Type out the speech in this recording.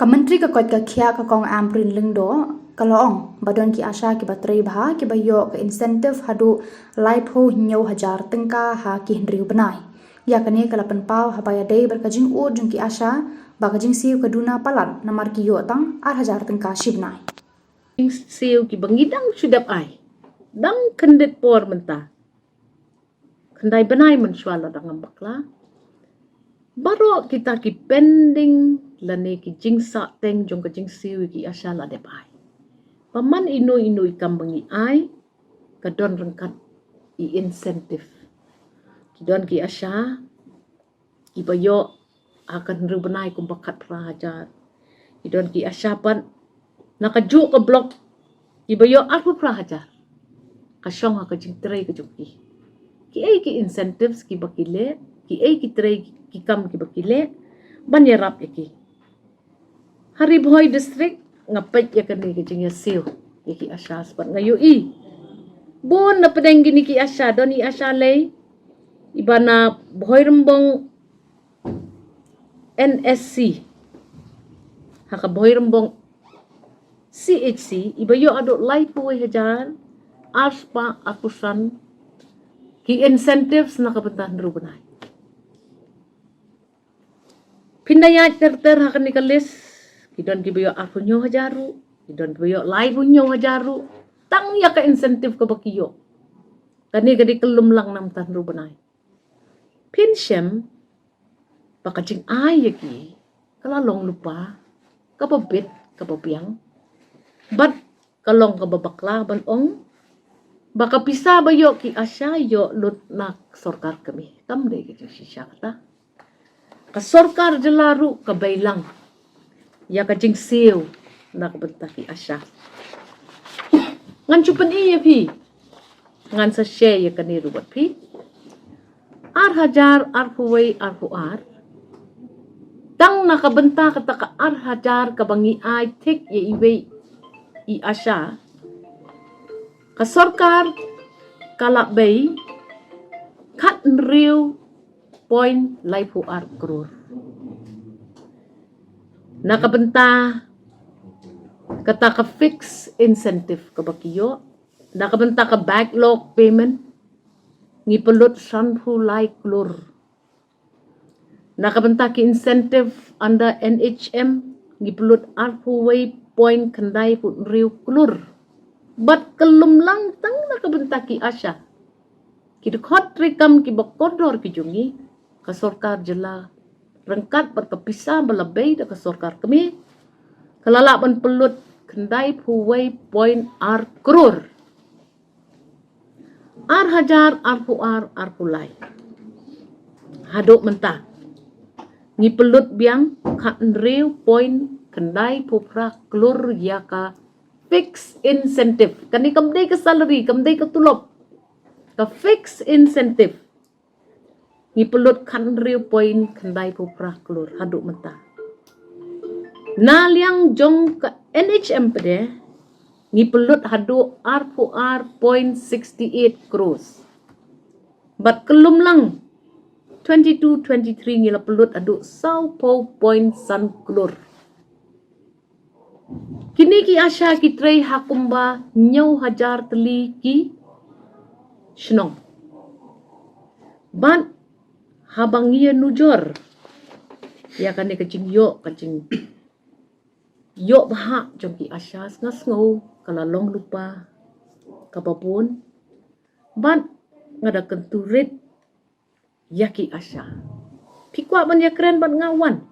Menteri ka kot ka khia ka kong amprin lingdo kalong badon ki asha ki batrei bha ki bayo ka incentive hadu life ho nyau hajar tengka ha ki hendriu benai ya kane kalapan pau habaya dei berkajing u jung ki asha bagajing siu kaduna palan namar ki yo tang 8,000 tengka shibnai siu ki bangidang sudap ai dang kendet por menta kendai benai mensuala dang bakla baro kita ki pending lane ki jingsa teng jong ka jingsiu ki asala de pai paman ino ikam bangi ai kadon rengkat i insentif ki don ki asya ki bayo akan rubenai kum bakat prahajar ki don ki asya pan nakaju ka blok ki bayo aku prahajar kasyong ka jingtrei ka juki ki ai ki incentives ki bakile ki ai ki trei ki kam ki bakile banyarap ki hari boy district ngapet ya kani ki jing siu ki asya spat ngayu i bon na pedeng gini ki asya doni asya lei ibana boy rembong NSC haka boy rembong CHC ibayo aduk lai puai hajar aspa akusan ki incentives na kabentan rubenai Pindaya terter haka nikalis kidon kibayo akunyo hajaru kidon kibayo lai punyo hajaru tang ya ka insentif ka bakiyo kani gadi kelum lang nam tan rubenai pinsem pakacing ayaki kalalong lupa kapabit kapapiang bat kalong kababakla banong baka pisa bayo ki asya yo lut nak sorkar kami kamde ki sisya kata ka sorkar jelaru kabailang ya kajing siu nak bentaki asya ngan cupan iya pi ngan sa share ya kani rubat pi ar hajar ar huway ar huar tang nakabenta kata ka ar hajar kabangi ay tik ya iwe i asya ka sorkar kalabay kat nriu point life huar krur nakabenta kata ka fix incentive ka bakiyo nakabenta ka backlog payment ngipulot sanhu lai klur nakabenta ki incentive under NHM ngipulot arpu way point kandai put riu klur bat kelum lang tang nakabenta ki asya ki dekot rikam ki bakodor ki jungi ka sorkar jela rengkat berkepisa belebay da ka sorkar kami kalalaban pelut kendai puway point ar krur ar hajar ar puar ar pulai haduk mentah ngi pelut biang kat nriu point kendai pupra klur yaka fix incentive kani kamdai ka salary kamdai ka tulop ka fix incentive ngi pelut kat nriu point kendai pupra klur haduk mentah naliang jong ka NHM pede ngi pelut hadu R4R 0.68 crores bat kelum lang 22-23 ngi la pelut adu sau po point san klur kini ki asya ki trei hakumba nyau hajar teli ki shnong ban habangia nujor ya kani kacing yo baha jong ki asya ngas ngau kalalong lupa kapapun ban ngada kenturit yaki asya pikwa ban ya keren ban ngawan